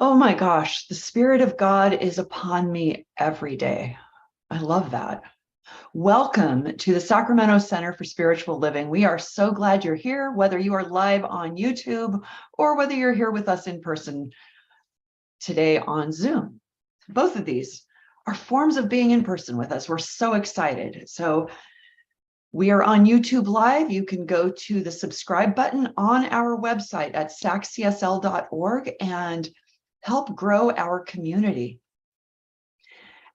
Oh my gosh, the Spirit of God is upon me every day. I love that. Welcome to the Sacramento Center for Spiritual Living. We are so glad you're here, whether you are live on YouTube or whether you're here with us in person today on Zoom. Both of these are forms of being in person with us. We're so excited. So we are on YouTube Live. You can go to the subscribe button on our website at saccsl.org and help grow our community.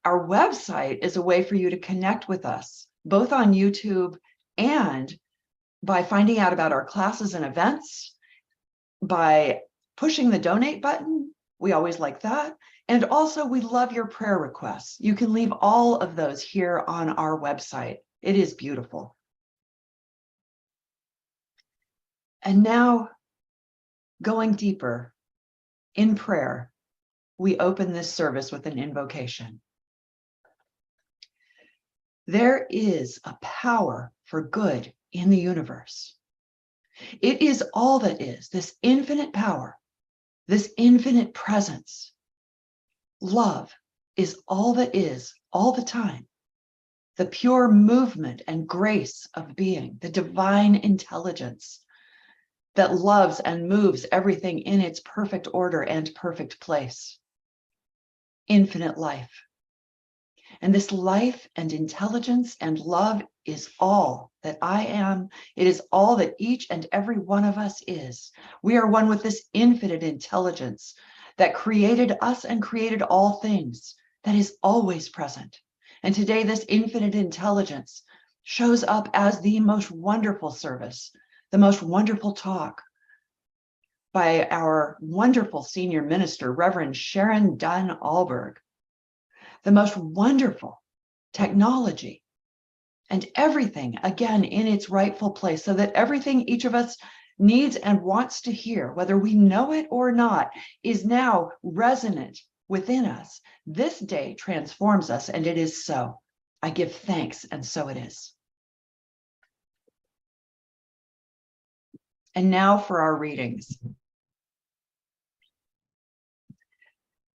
Our website is a way for you to connect with us, both on YouTube and by finding out about our classes and events, by pushing the donate button. We always like that. And also, we love your prayer requests. You can leave all of those here on our website. It is beautiful. And now, going deeper in prayer, we open this service with an invocation. There is a power for good in the universe. It is all that is, this infinite power, this infinite presence. Love is all that is, all the time. The pure movement and grace of being, the divine intelligence that loves and moves everything in its perfect order and perfect place. Infinite life. And this life and intelligence and love is all that I am. It is all that each and every one of us is. We are one with this infinite intelligence that created us and created all things, that is always present. And today, this infinite intelligence shows up as the most wonderful service, the most wonderful talk by our wonderful senior minister, Reverend Sharon Dunn-Alberg, the most wonderful technology, and everything, again, in its rightful place, so that everything each of us needs and wants to hear, whether we know it or not, is now resonant within us. This day transforms us, and it is so. I give thanks, and so it is. And now for our readings.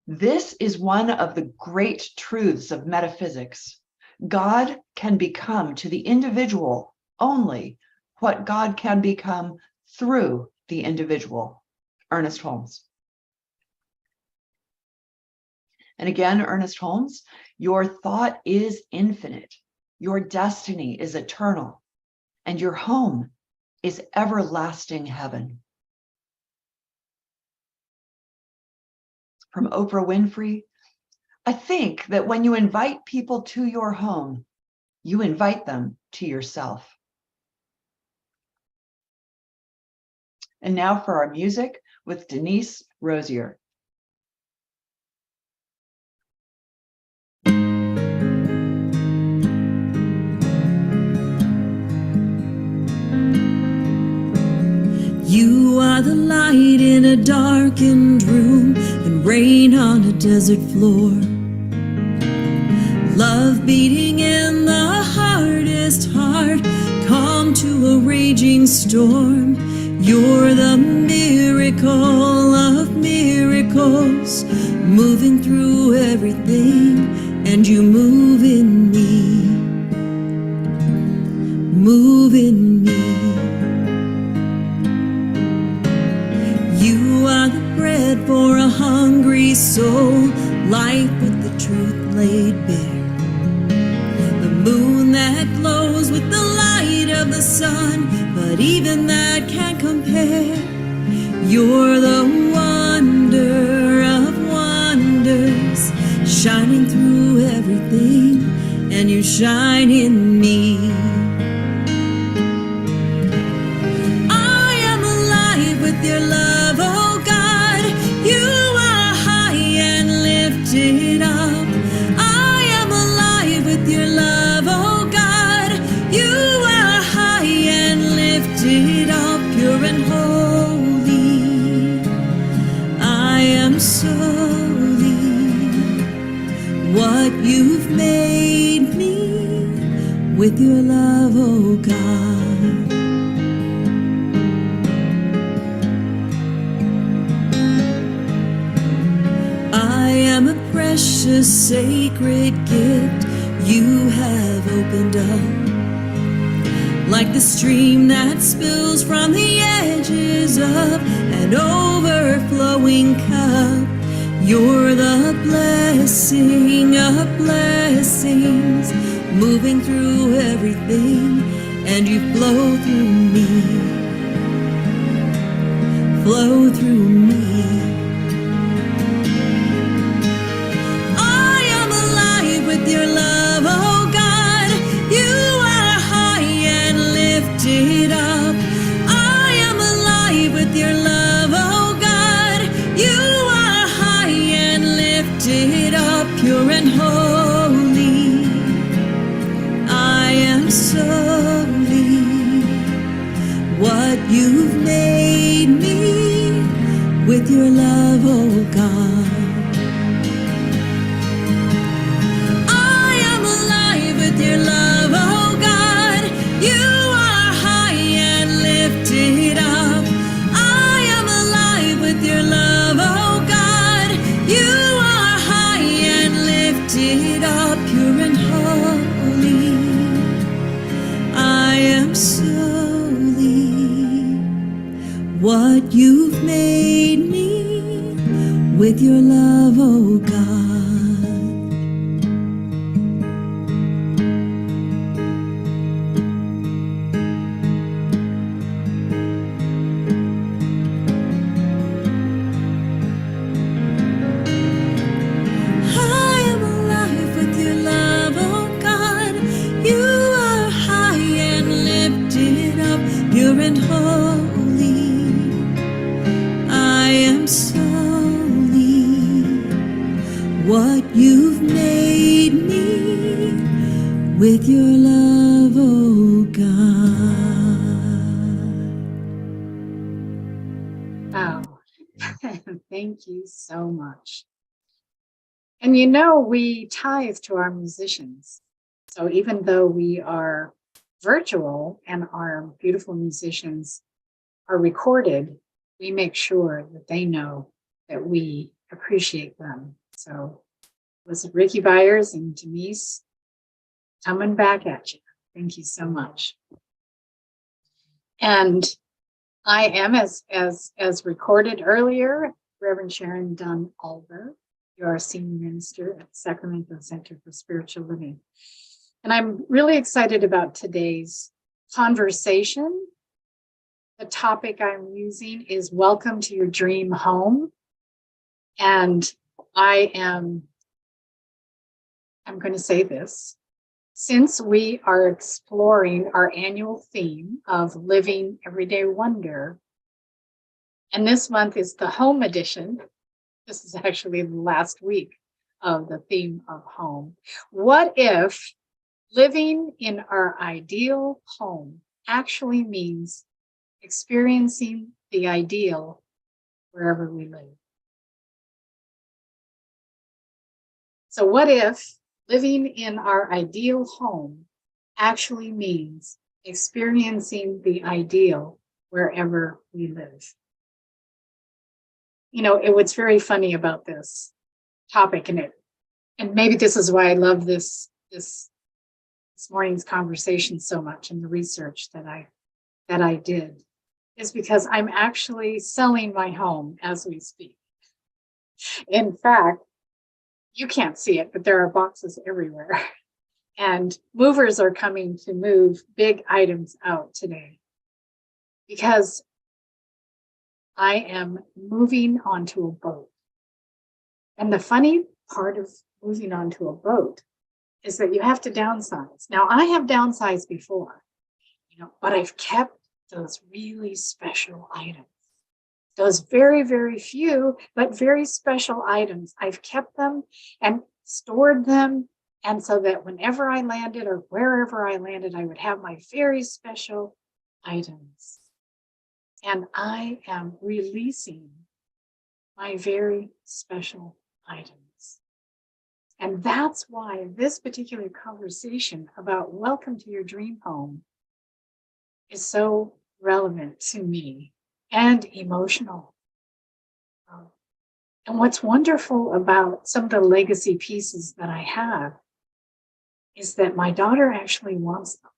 This is one of the great truths of metaphysics. God can become to the individual only what God can become through the individual. Ernest Holmes. And again, Ernest Holmes, your thought is infinite, your destiny is eternal, and your home is everlasting heaven. From Oprah Winfrey, I think that when you invite people to your home, you invite them to yourself. And now for our music with Denise Rosier. You are the light in a darkened room and rain on a desert floor. Love beating in the hardest heart, calm to a raging storm. You're the miracle of miracles, moving through everything, and you move in me, move in me. You are the bread for a hungry soul, light with the truth laid bare. The moon that glows with the light of the sun, but even that can't compare. You're the wonder of wonders, shining through everything, and you shine in me. I am alive with your love, oh God. You are high and lifted up. I am alive with your love, oh God. You are high and lifted up, pure and holy. I am solely what you've made me with your love, oh God. am a precious, sacred gift you have opened up. Like the stream that spills from the edges of an overflowing cup. You're the blessing of blessings, moving through everything, and you flow through me, flow through me. I am alive with your love, oh God. You are high and lifted up. I am alive with your love, oh God. You are high and lifted up, pure and holy. I am solely what you've made me with your love, oh God. I am alive with your love, oh God. You are high and lifted up. I am alive with your love, oh God. You are high and lifted up, pure and holy. I am solely what you've made me with your love, oh God. I am alive with your love, oh God. You are high and lifted up, pure and holy. I am solely what you've made me with your love, oh God. Oh, thank you so much. And you know, we tithe to our musicians. So even though we are virtual and our beautiful musicians are recorded, we make sure that they know that we appreciate them. So was it Ricky Byers and Denise coming back at you? Thank you so much. And I am, as recorded earlier, Reverend Sharon Dunn-Alberg. You're our senior minister at Sacramento Center for Spiritual Living. And I'm really excited about today's conversation. The topic I'm using is Welcome to Your Dream Home. And I'm going to say this. Since we are exploring our annual theme of Living Everyday Wonder, and this month is the home edition, this is actually the last week of the theme of home. What if living in our ideal home actually means experiencing the ideal wherever we live? So what if living in our ideal home actually means experiencing the ideal wherever we live? You know, what's very funny about this topic, and maybe this is why I love this morning's conversation so much, and the research that I did, is because I'm actually selling my home as we speak. In fact, you can't see it, but there are boxes everywhere. And movers are coming to move big items out today because I am moving onto a boat. And the funny part of moving onto a boat is that you have to downsize. Now, I have downsized before, but I've kept those really special items. Those very, very few, but very special items. I've kept them and stored them. And so that whenever I landed or wherever I landed, I would have my very special items. And I am releasing my very special items. And that's why this particular conversation about Welcome to Your Dream Home is so relevant to me and emotional. And what's wonderful about some of the legacy pieces that I have is that my daughter actually wants them.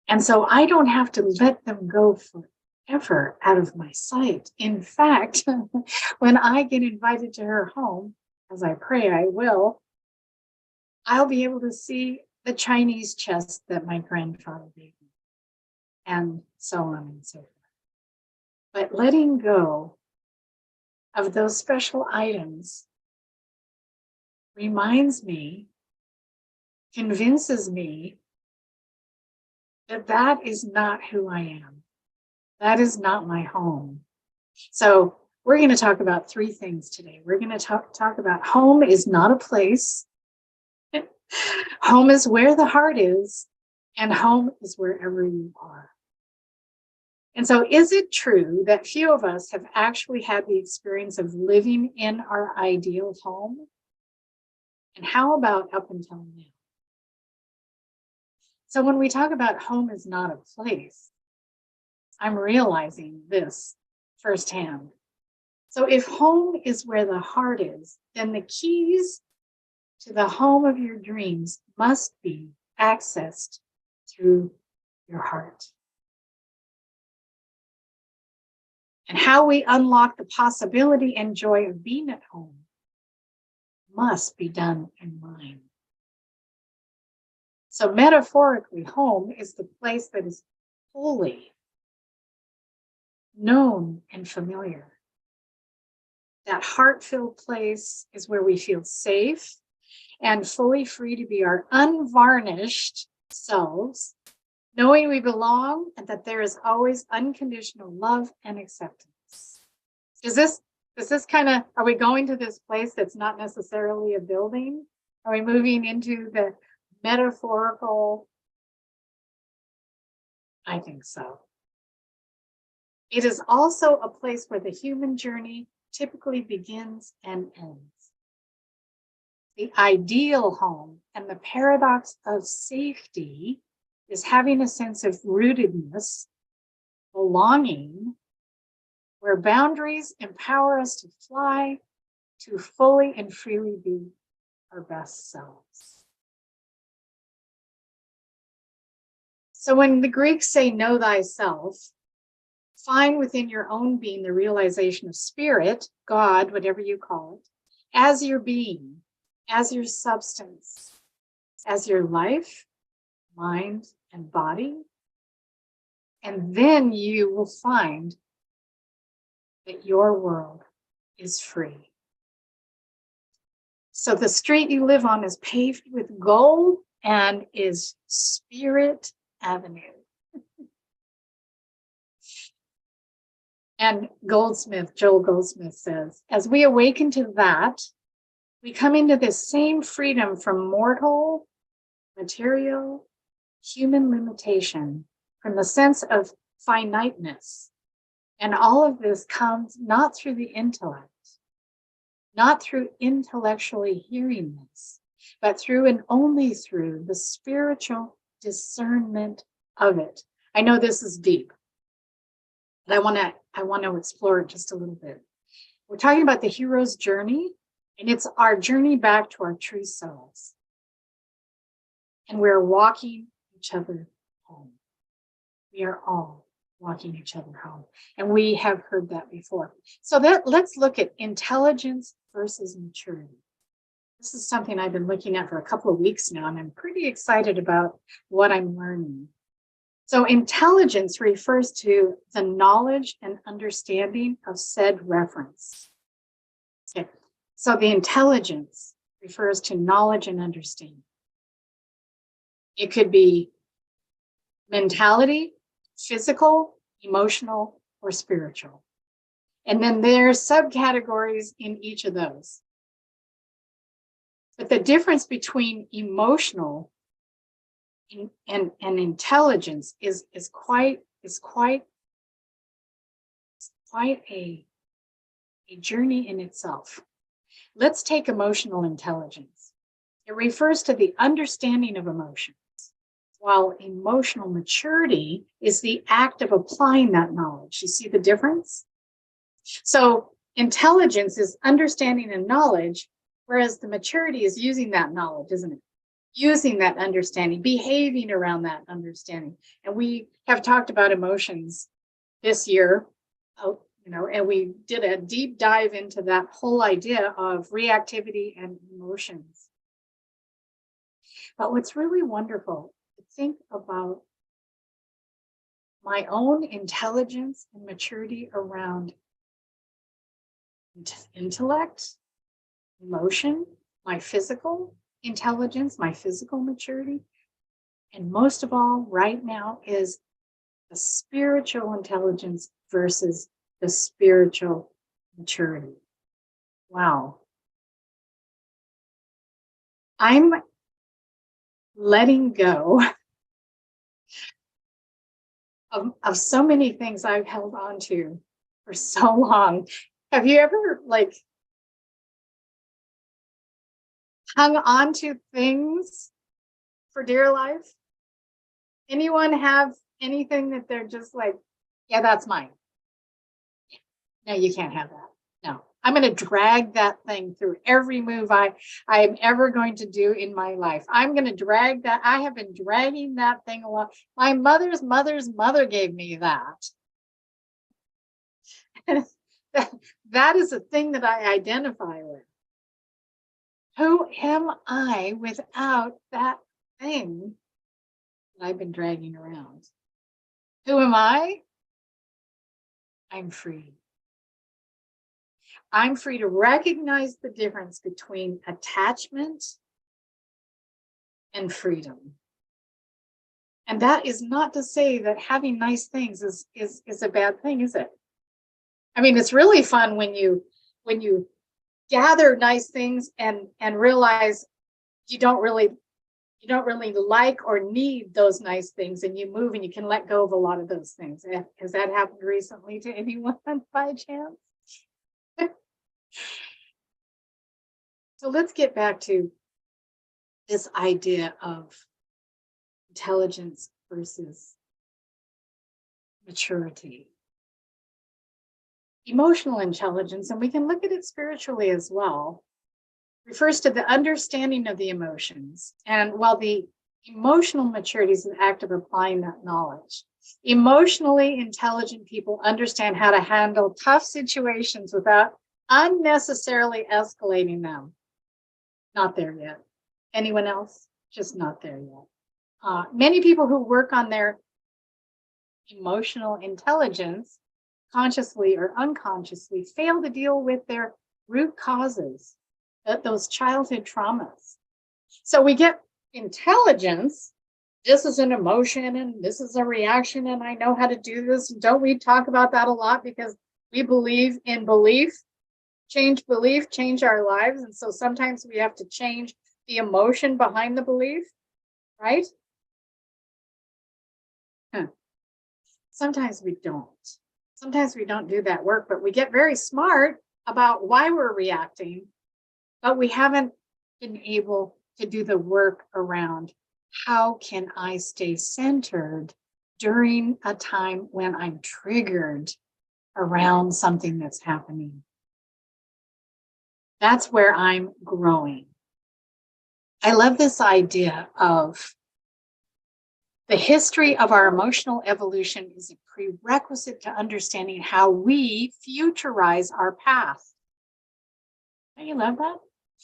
And so I don't have to let them go forever out of my sight. In fact, when I get invited to her home, as I pray I will, I'll be able to see the Chinese chest that my grandfather gave me, and so on and so forth. But letting go of those special items reminds me, convinces me that that is not who I am. That is not my home. So we're going to talk about three things today. We're going to talk about home is not a place. Home is where the heart is, and home is wherever you are. And so is it true that few of us have actually had the experience of living in our ideal home? And how about up until now? So when we talk about home is not a place, I'm realizing this firsthand. So if home is where the heart is, then the keys to the home of your dreams must be accessed through your heart. And how we unlock the possibility and joy of being at home must be done in mind. So metaphorically, home is the place that is holy, known, and familiar. That heart-filled place is where we feel safe and fully free to be our unvarnished selves, knowing we belong and that there is always unconditional love and acceptance. Is this kind of, are we going to this place that's not necessarily a building? Are we moving into the metaphorical? I think so. It is also a place where the human journey typically begins and ends. The ideal home and the paradox of safety is having a sense of rootedness, belonging, where boundaries empower us to fly, to fully and freely be our best selves. So when the Greeks say know thyself, find within your own being the realization of spirit, God, whatever you call it, as your being, as your substance, as your life, mind, and body. And then you will find that your world is free. So the street you live on is paved with gold and is Spirit Avenue. And Joel Goldsmith says, as we awaken to that, we come into this same freedom from mortal, material, human limitation, from the sense of finiteness. And all of this comes not through the intellect, not through intellectually hearing this, but through and only through the spiritual discernment of it. I know this is deep, but I want to explore it just a little bit. We're talking about the hero's journey, and it's our journey back to our true selves. And we're walking each other home. We are all walking each other home. And we have heard that before. So let's look at intelligence versus maturity. This is something I've been looking at for a couple of weeks now, and I'm pretty excited about what I'm learning. So intelligence refers to the knowledge and understanding of said reference. Okay. So the intelligence refers to knowledge and understanding. It could be mentality, physical, emotional, or spiritual. And then there's subcategories in each of those. But the difference between emotional and intelligence is quite a journey in itself. Let's take emotional intelligence. It refers to the understanding of emotions, while emotional maturity is the act of applying that knowledge. You see the difference? So intelligence is understanding and knowledge, whereas the maturity is using that knowledge, isn't it? Using that understanding, behaving around that understanding. And we have talked about emotions this year, and we did a deep dive into that whole idea of reactivity and emotions. But what's really wonderful to think about my own intelligence and maturity around intellect, emotion, my physical intelligence, my physical maturity, and most of all, right now, is the spiritual intelligence versus the spiritual maturity. Wow. I'm letting go of so many things I've held on to for so long. Have you ever hung on to things for dear life? Anyone have anything that they're just like, yeah, that's mine? No, you can't have that. No, I'm going to drag that thing through every move I am ever going to do in my life. I'm going to drag that. I have been dragging that thing along. My mother's mother gave me that. That is a thing that I identify with. Who am I without that thing that I've been dragging around? Who am I? I'm free. I'm free to recognize the difference between attachment and freedom. And that is not to say that having nice things is a bad thing, is it? I mean, it's really fun when you gather nice things and realize you don't really like or need those nice things, and you move and you can let go of a lot of those things. Has that happened recently to anyone by chance? So let's get back to this idea of intelligence versus maturity. Emotional intelligence, and we can look at it spiritually as well, refers to the understanding of the emotions. And while the emotional maturity is an act of applying that knowledge, emotionally intelligent people understand how to handle tough situations without unnecessarily escalating them. Not there yet. Anyone else? Just not there yet. Many people who work on their emotional intelligence, consciously or unconsciously, fail to deal with their root causes, those childhood traumas. So we get intelligence. This is an emotion and this is a reaction, and I know how to do this. Don't we talk about that a lot? Because we believe in belief, change our lives. And so sometimes we have to change the emotion behind the belief, right? Sometimes we don't. Sometimes we don't do that work, but we get very smart about why we're reacting, but we haven't been able to do the work around how can I stay centered during a time when I'm triggered around something that's happening. That's where I'm growing. I love this idea of the history of our emotional evolution is a prerequisite to understanding how we futurize our past. Don't you love that?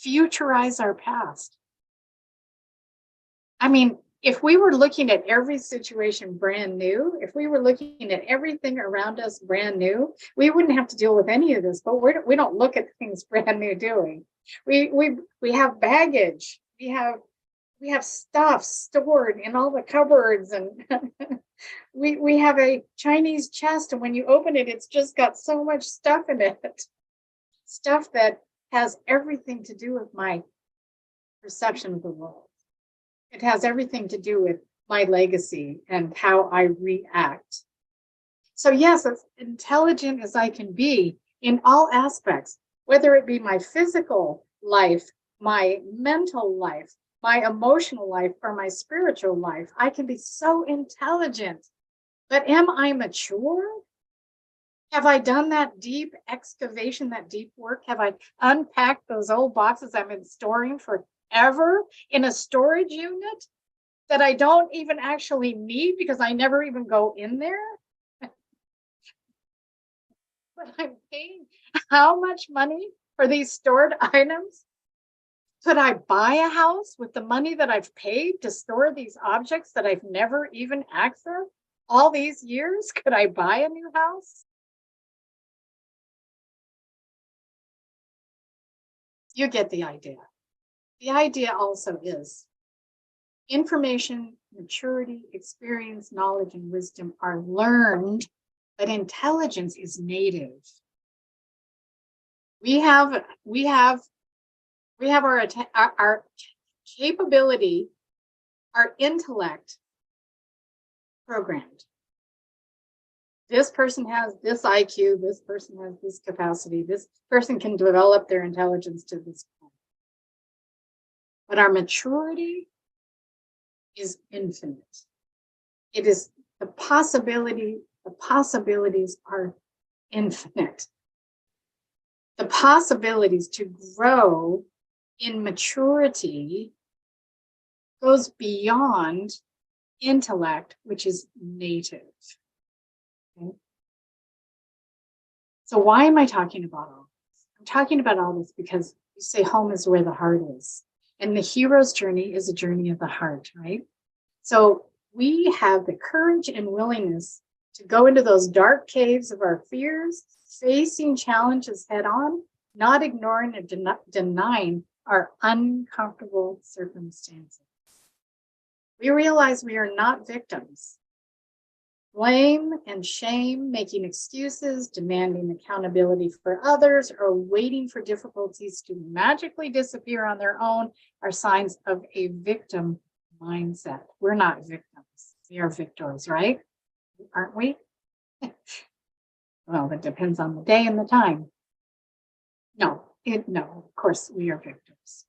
Futurize our past. I mean, if we were looking at every situation brand new, if we were looking at everything around us brand new, we wouldn't have to deal with any of this. But we don't look at things brand new, do we? We have baggage. We have stuff stored in all the cupboards, and we have a Chinese chest, and when you open it, it's just got so much stuff in it. Stuff that has everything to do with my perception of the world. It has everything to do with my legacy and how I react. So yes, as intelligent as I can be in all aspects, whether it be my physical life, my mental life, my emotional life, or my spiritual life, I can be so intelligent. But am I mature? Have I done that deep excavation, that deep work? Have I unpacked those old boxes I've been storing forever in a storage unit that I don't even actually need because I never even go in there? But I'm paying how much money for these stored items? Could I buy a house with the money that I've paid to store these objects that I've never even accessed all these years? Could I buy a new house? You get the idea. The idea also is information, maturity, experience, knowledge, and wisdom are learned, but intelligence is native. We have our capability, our intellect programmed. This person has this IQ, this person has this capacity, this person can develop their intelligence to this point. But our maturity is infinite. It is the possibilities are infinite. The possibilities to grow in maturity goes beyond intellect, which is native. Okay? So why am I talking about all this? I'm talking about all this because you say home is where the heart is. And the hero's journey is a journey of the heart, right? So we have the courage and willingness to go into those dark caves of our fears, facing challenges head on, not ignoring or denying our uncomfortable circumstances. We realize we are not victims. Blame and shame, making excuses, demanding accountability for others, or waiting for difficulties to magically disappear on their own are signs of a victim mindset. We're not victims. We are victors, right? Aren't we? Well, that depends on the day and the time. No, of course we are victims.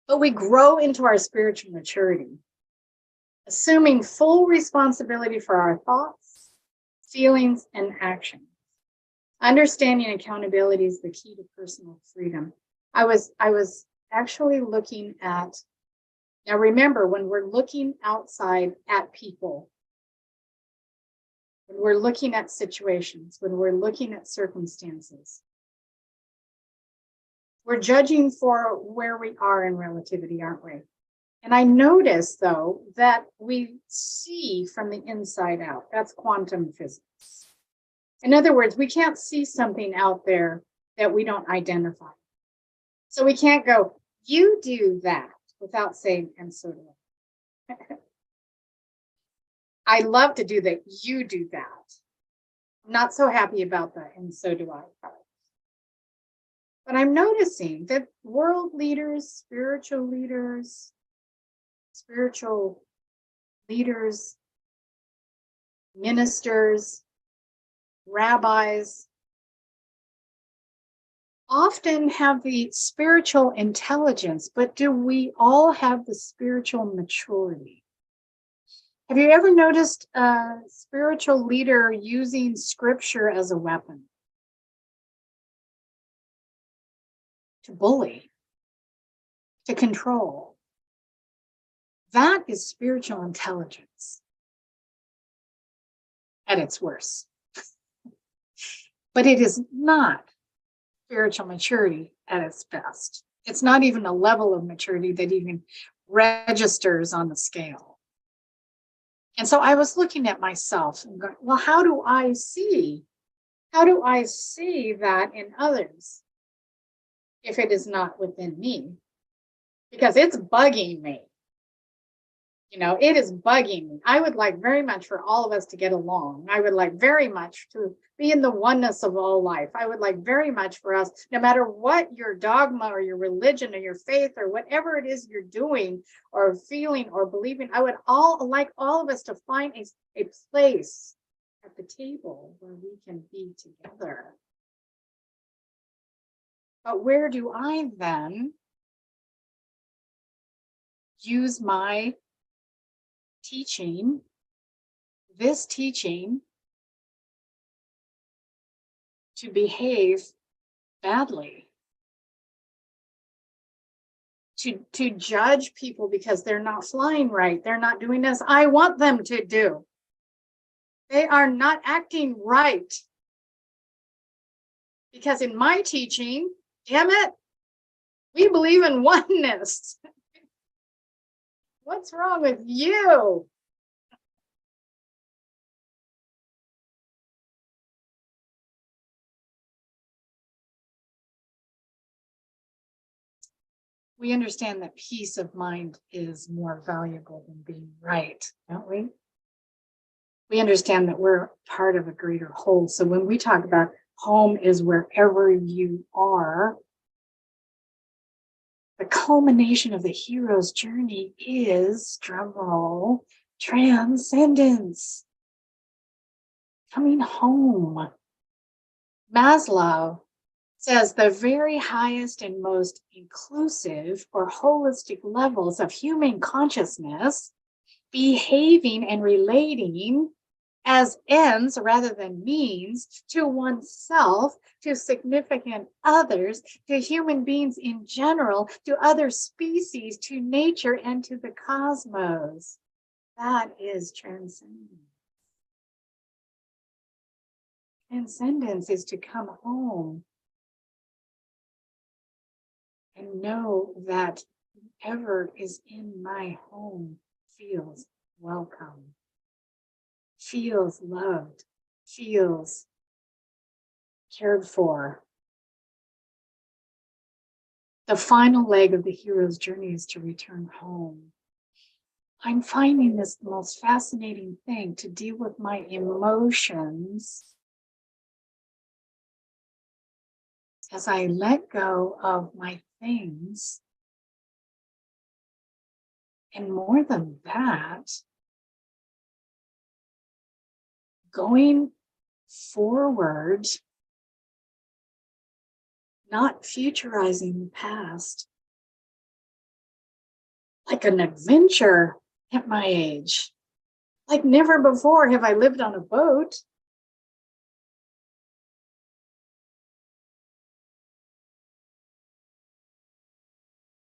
But we grow into our spiritual maturity, assuming full responsibility for our thoughts, feelings, and actions. Understanding accountability is the key to personal freedom. I was actually looking at, now remember, when we're looking outside at people, when we're looking at situations, when we're looking at circumstances, we're judging for where we are in relativity, aren't we? And I notice, though, that we see from the inside out. That's quantum physics. In other words, we can't see something out there that we don't identify. So we can't go, you do that, without saying, and so do I. I love to do that, you do that. I'm not so happy about that, and so do I. But I'm noticing that world leaders, spiritual leaders, ministers, rabbis, often have the spiritual intelligence, but do we all have the spiritual maturity? Have you ever noticed a spiritual leader using scripture as a weapon? To bully, to control. That is spiritual intelligence at its worst. But it is not spiritual maturity at its best. It's not even a level of maturity that even registers on the scale. And so I was looking at myself and going, well, how do I see that in others if it is not within me? Because it's bugging me. It is bugging me. I would like very much for all of us to get along. I would like very much to be in the oneness of all life. I would like very much for us, no matter what your dogma or your religion or your faith or whatever it is you're doing or feeling or believing, I would like all of us to find a place at the table where we can be together. But where do I then use my teaching, this teaching, to behave badly, to judge people because they're not flying right, they're not doing as I want them to do. They are not acting right. Because in my teaching, damn it, we believe in oneness. What's wrong with you? We understand that peace of mind is more valuable than being right, don't we? We understand that we're part of a greater whole. So when we talk about home is wherever you are, the culmination of the hero's journey is, drumroll, transcendence. Coming home. Maslow says the very highest and most inclusive or holistic levels of human consciousness, behaving and relating as ends rather than means to oneself, to significant others, to human beings in general, to other species, to nature, and to the cosmos. That is transcendence. Transcendence is to come home and know that whoever is in my home feels welcome, feels loved, feels cared for. The final leg of the hero's journey is to return home. I'm finding this the most fascinating thing, to deal with my emotions as I let go of my things. And more than that, going forward, not futurizing the past, like an adventure at my age. Like never before have I lived on a boat.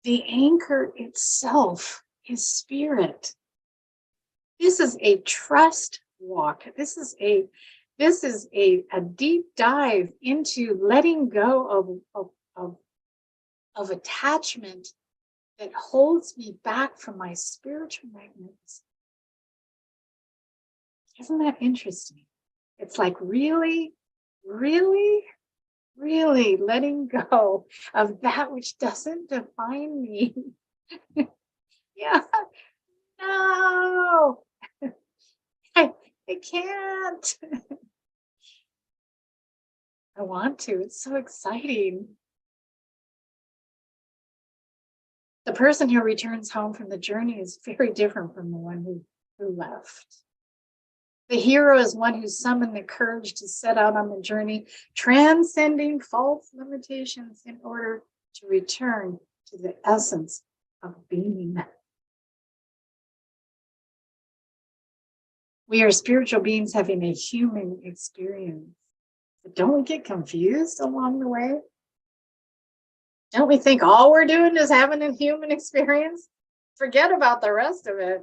The anchor itself is spirit. This is a trust walk. This is a deep dive into letting go of attachment that holds me back from my spiritual magnetism. Isn't that interesting? It's like really, really, really letting go of that which doesn't define me. Yeah, no, I can't. I want to. It's so exciting. The person who returns home from the journey is very different from the one who left. The hero is one who summoned the courage to set out on the journey, transcending false limitations in order to return to the essence of being. We are spiritual beings having a human experience. But don't we get confused along the way? Don't we think all we're doing is having a human experience? Forget about the rest of it.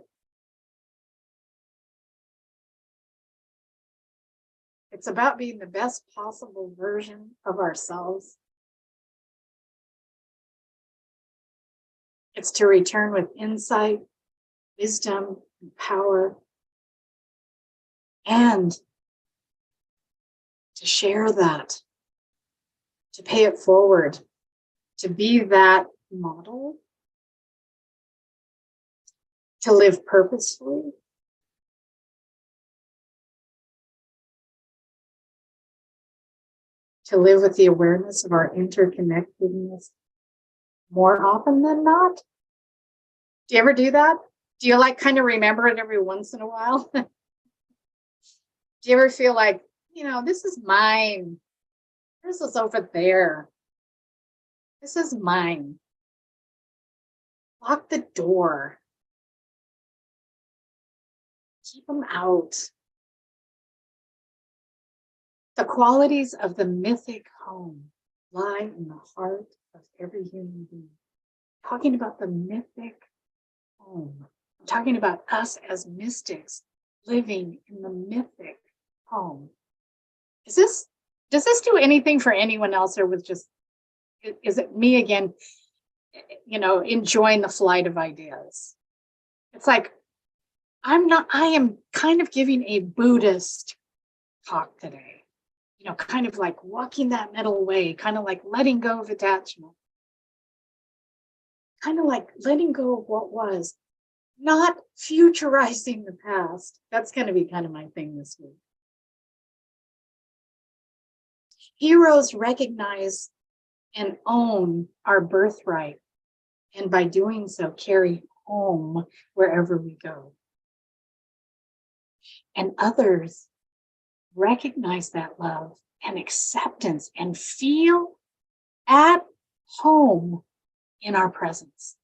It's about being the best possible version of ourselves. It's to return with insight, wisdom, and power, and to share that, to pay it forward, to be that model, to live purposefully, to live with the awareness of our interconnectedness more often than not. Do you ever do that? Do you like kind of remember it every once in a while? Do you ever feel like, this is mine. This is over there. This is mine. Lock the door. Keep them out. The qualities of the mythic home lie in the heart of every human being. Talking about the mythic home. I'm talking about us as mystics living in the mythic home. Does this do anything for anyone else, or is it me again, enjoying the flight of ideas? It's like, I am kind of giving a Buddhist talk today, kind of like walking that middle way, kind of like letting go of attachment, kind of like letting go of what was, not futurizing the past. That's going to be kind of my thing this week. Heroes recognize and own our birthright, and by doing so, carry home wherever we go. And others recognize that love and acceptance and feel at home in our presence.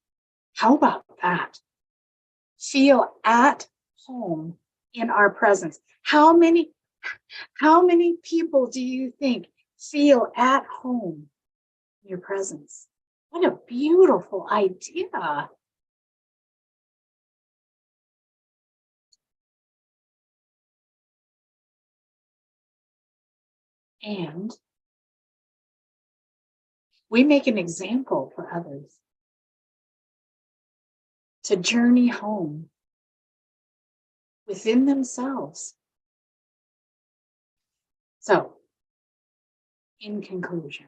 How about that? Feel at home in our presence. How many people do you think feel at home in your presence? What a beautiful idea. And we make an example for others to journey home within themselves. So, in conclusion,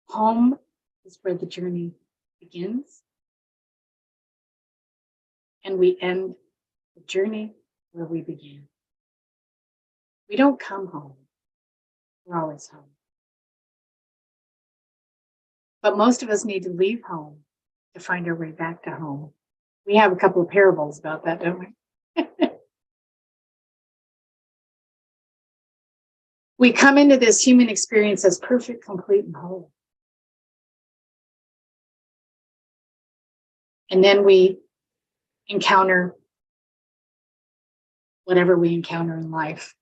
home is where the journey begins, and we end the journey where we began. We don't come home. We're always home. But most of us need to leave home to find our way back to home. We have a couple of parables about that, don't we? We come into this human experience as perfect, complete, and whole. And then we encounter whatever we encounter in life.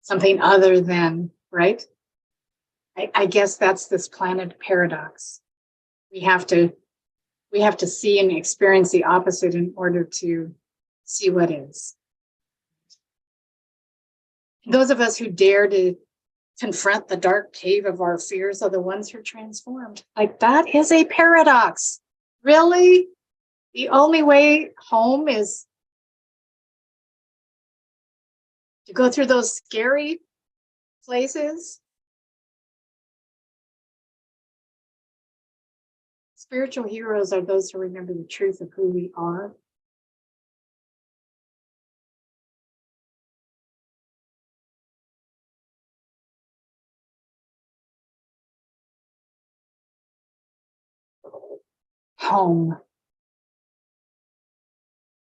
Something other than, right? I guess that's this planet paradox. We have to see and experience the opposite in order to see what is. Those of us who dare to confront the dark cave of our fears are the ones who are transformed. Like, that is a paradox. Really? The only way home is to go through those scary places? Spiritual heroes are those who remember the truth of who we are. Home.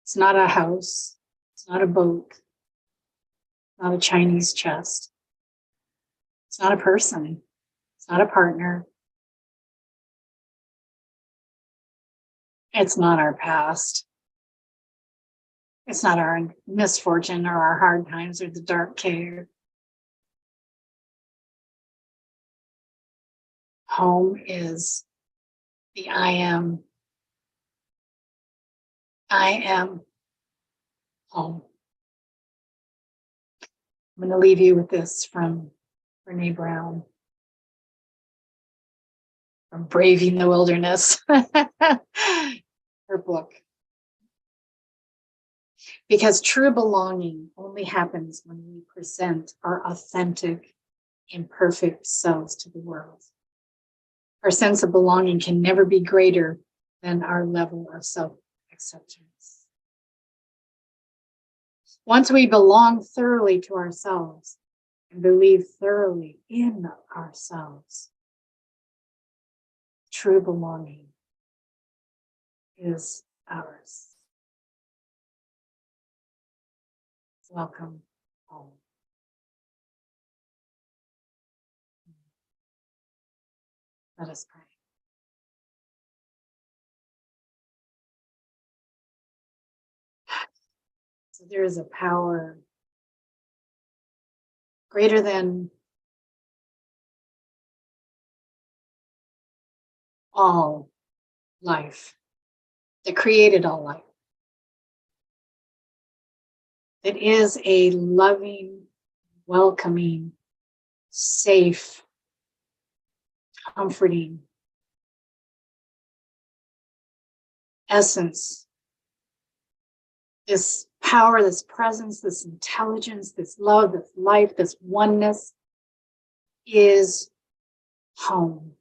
It's not a house. It's not a boat. It's not a Chinese chest. It's not a person. It's not a partner. It's not our past. It's not our misfortune or our hard times or the dark cave. Home is the I am. I am home. I'm going to leave you with this from Brene Brown, from Braving the Wilderness, her book. Because true belonging only happens when we present our authentic, imperfect selves to the world. Our sense of belonging can never be greater than our level of self-acceptance. Once we belong thoroughly to ourselves and believe thoroughly in ourselves, true belonging is ours. Welcome home. Let us pray. So there is a power greater than all life, that created all life. That is a loving, welcoming, safe, comforting essence. This power, this presence, this intelligence, this love, this life, this oneness is home.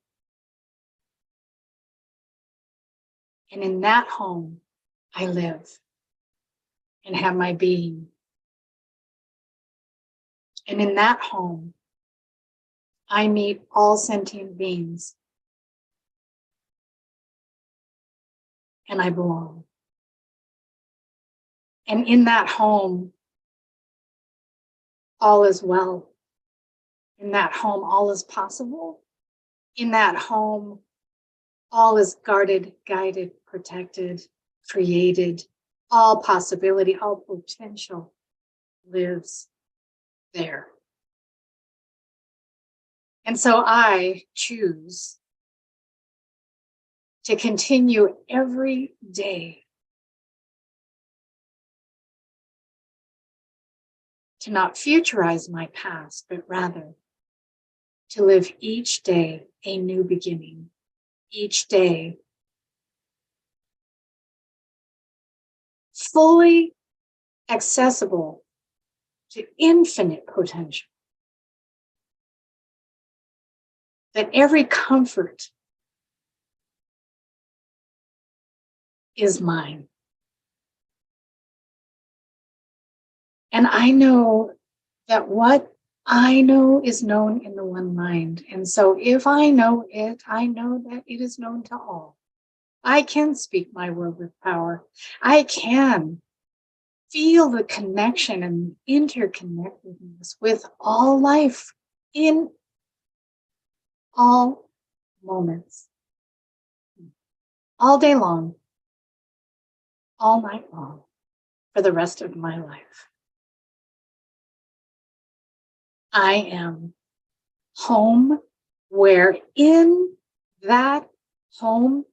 And in that home, I live and have my being. And in that home, I meet all sentient beings. And I belong. And in that home, all is well. In that home, all is possible. In that home, all is guarded, guided, protected, created. All possibility, all potential lives there. And so I choose to continue every day to not futurize my past, but rather to live each day a new beginning, each day fully accessible to infinite potential. That every comfort is mine. And I know that what I know is known in the one mind. And so if I know it, I know that it is known to all. I can speak my word with power. I can feel the connection and interconnectedness with all life in all moments, all day long, all night long, for the rest of my life. I am home, where in that home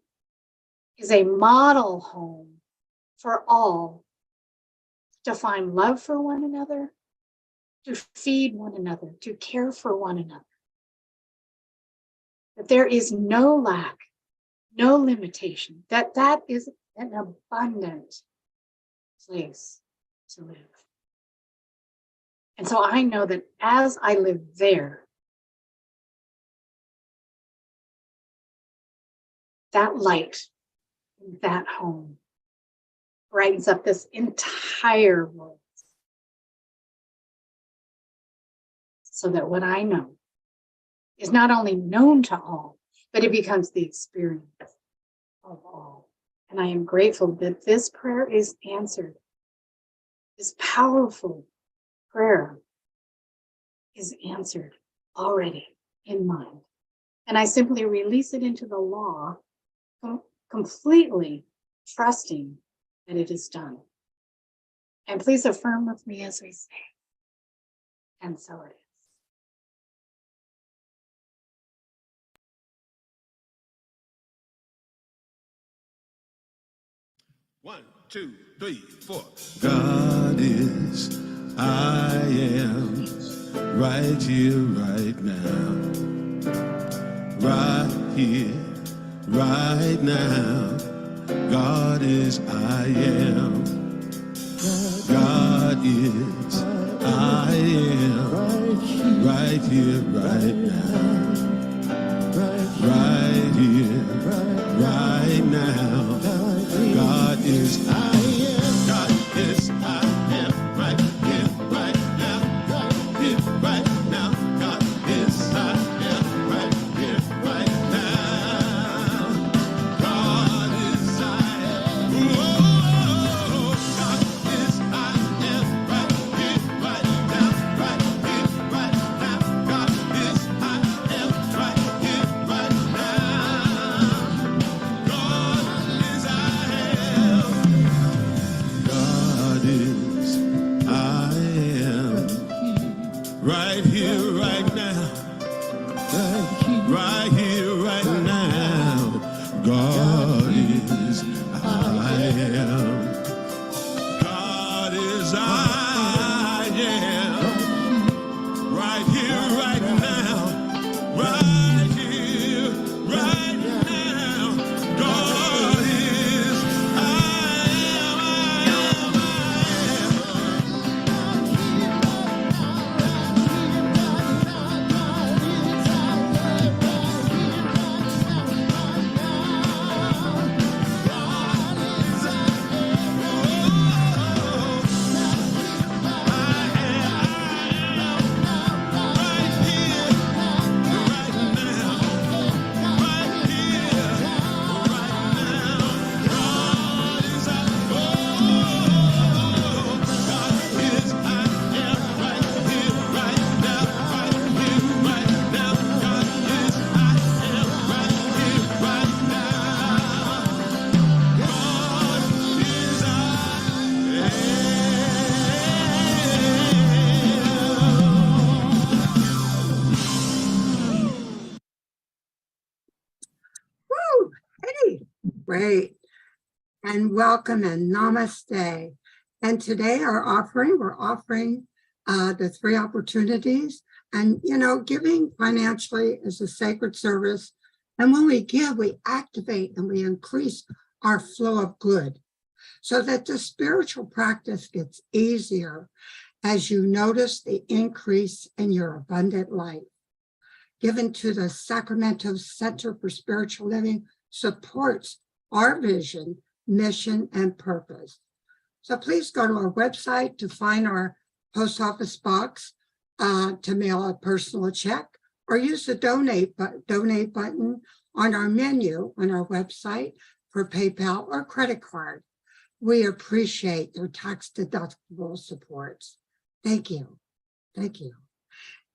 is a model home for all to find love for one another, to feed one another, to care for one another. That there is no lack, no limitation, that is an abundant place to live. And so I know that as I live there, that light in that home brightens up this entire world. So that what I know is not only known to all, but it becomes the experience of all. And I am grateful that this prayer is answered. This powerful prayer is answered already in mind. And I simply release it into the law, completely trusting that it is done. And please affirm with me as we say, and so it is. 1, 2, 3, 4. God is, I am, right here, right now. Right here, right now. God is, I am. God is, I am, right here, right now. Right here, right now. God is, I am. God is, I am, right here, right now. Right here, right now. God is, I am, right here, right now. God is, I am. Whoa. God is, I am, right here, right now. Right here, right now. God is, I am, right here, right now. God is, I am. Great. And welcome and namaste. And today we're offering the 3 opportunities. And, giving financially is a sacred service. And when we give, we activate and we increase our flow of good so that the spiritual practice gets easier as you notice the increase in your abundant life. Given to the Sacramento Center for Spiritual Living supports our vision, mission, and purpose. So please go to our website to find our post office box to mail a personal check, or use the donate button on our menu on our website for PayPal or credit card. We appreciate your tax-deductible supports. Thank you. Thank you.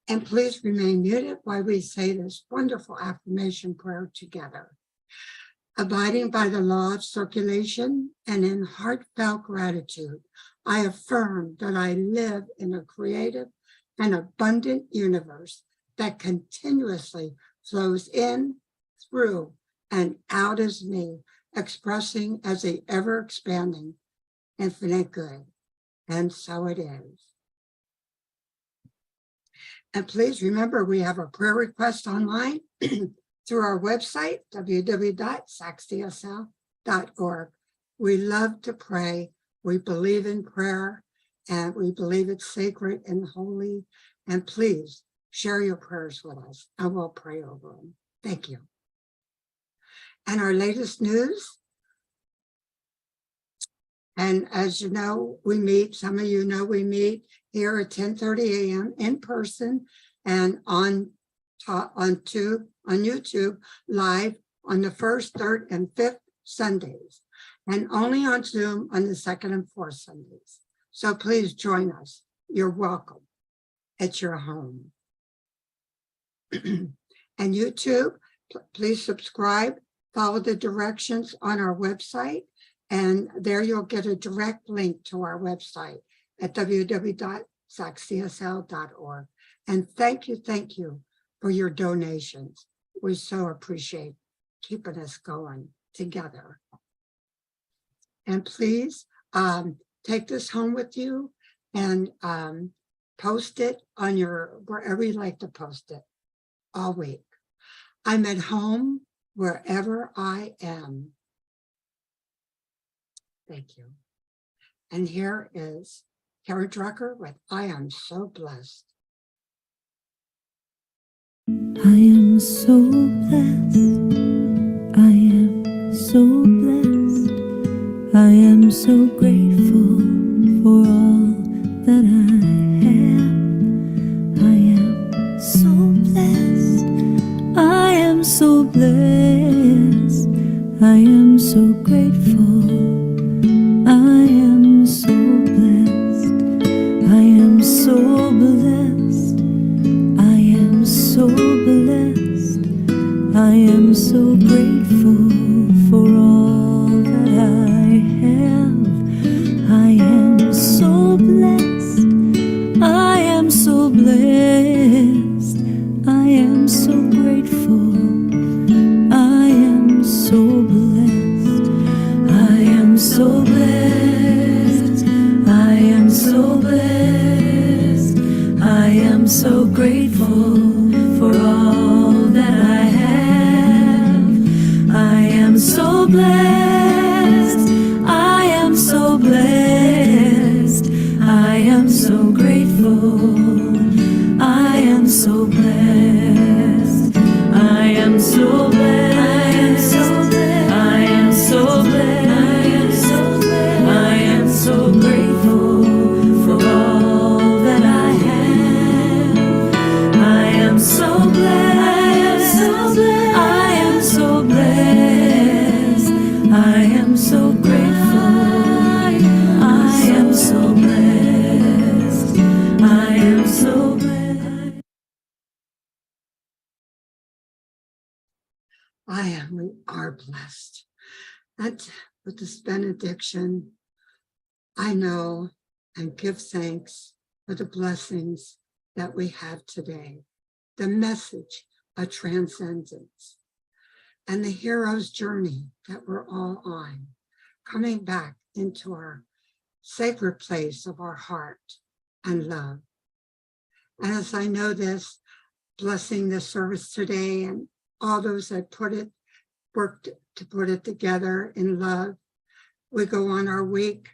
And please remain muted while we say this wonderful affirmation prayer together. Abiding by the law of circulation and in heartfelt gratitude, I affirm that I live in a creative and abundant universe that continuously flows in, through, and out as me, expressing as a ever-expanding infinite good. And so it is. And please remember, we have a prayer request online through our website, www.sacscsl.org. We love to pray. We believe in prayer, and we believe it's sacred and holy. And please share your prayers with us, and we'll pray over them. Thank you. And our latest news, and as you know, we meet, some of you know we meet here at 10:30 a.m. in person and on YouTube live on the 1st, 3rd, and 5th Sundays, and only on Zoom on the 2nd and 4th Sundays. So please join us. You're welcome at your home. And YouTube, please subscribe, follow the directions on our website, and there you'll get a direct link to our website at www.sacscsl.org. And thank you for your donations. We so appreciate keeping us going together. And please take this home with you and post it on wherever you like to post it all week. I'm at home wherever I am. Thank you. And here is Sharon with I Am So Blessed. I am so blessed. I am so blessed. I am so grateful for all that I have. I am so blessed. I am so blessed. I am so grateful. I am so blessed. I am so blessed. I am so blessed. I am so grateful for all that I have. I am so blessed. I am so blessed. I am so grateful. I am so blessed. I am so blessed. I am so blessed. I am so grateful for all that I have. I am so blessed. I am so blessed. I am so grateful. I am so blessed. I am so blessed. I am so blessed. I am so grateful for all that I have. I am so blessed. I am so blessed. I am so grateful. I am so blessed. I am so blessed. We are blessed. And with this benediction, I know and give thanks for the blessings that we have today, the message of transcendence. and the hero's journey that we're all on, coming back into our sacred place of our heart and love. And as I know this, blessing the service today and all those that worked to put it together in love, we go on our week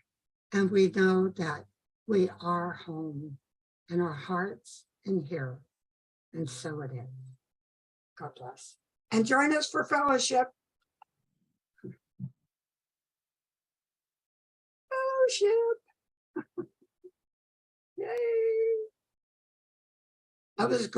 and we know that we are home in our hearts and here. And so it is. God bless. And join us for fellowship. Fellowship. Yay. That was great.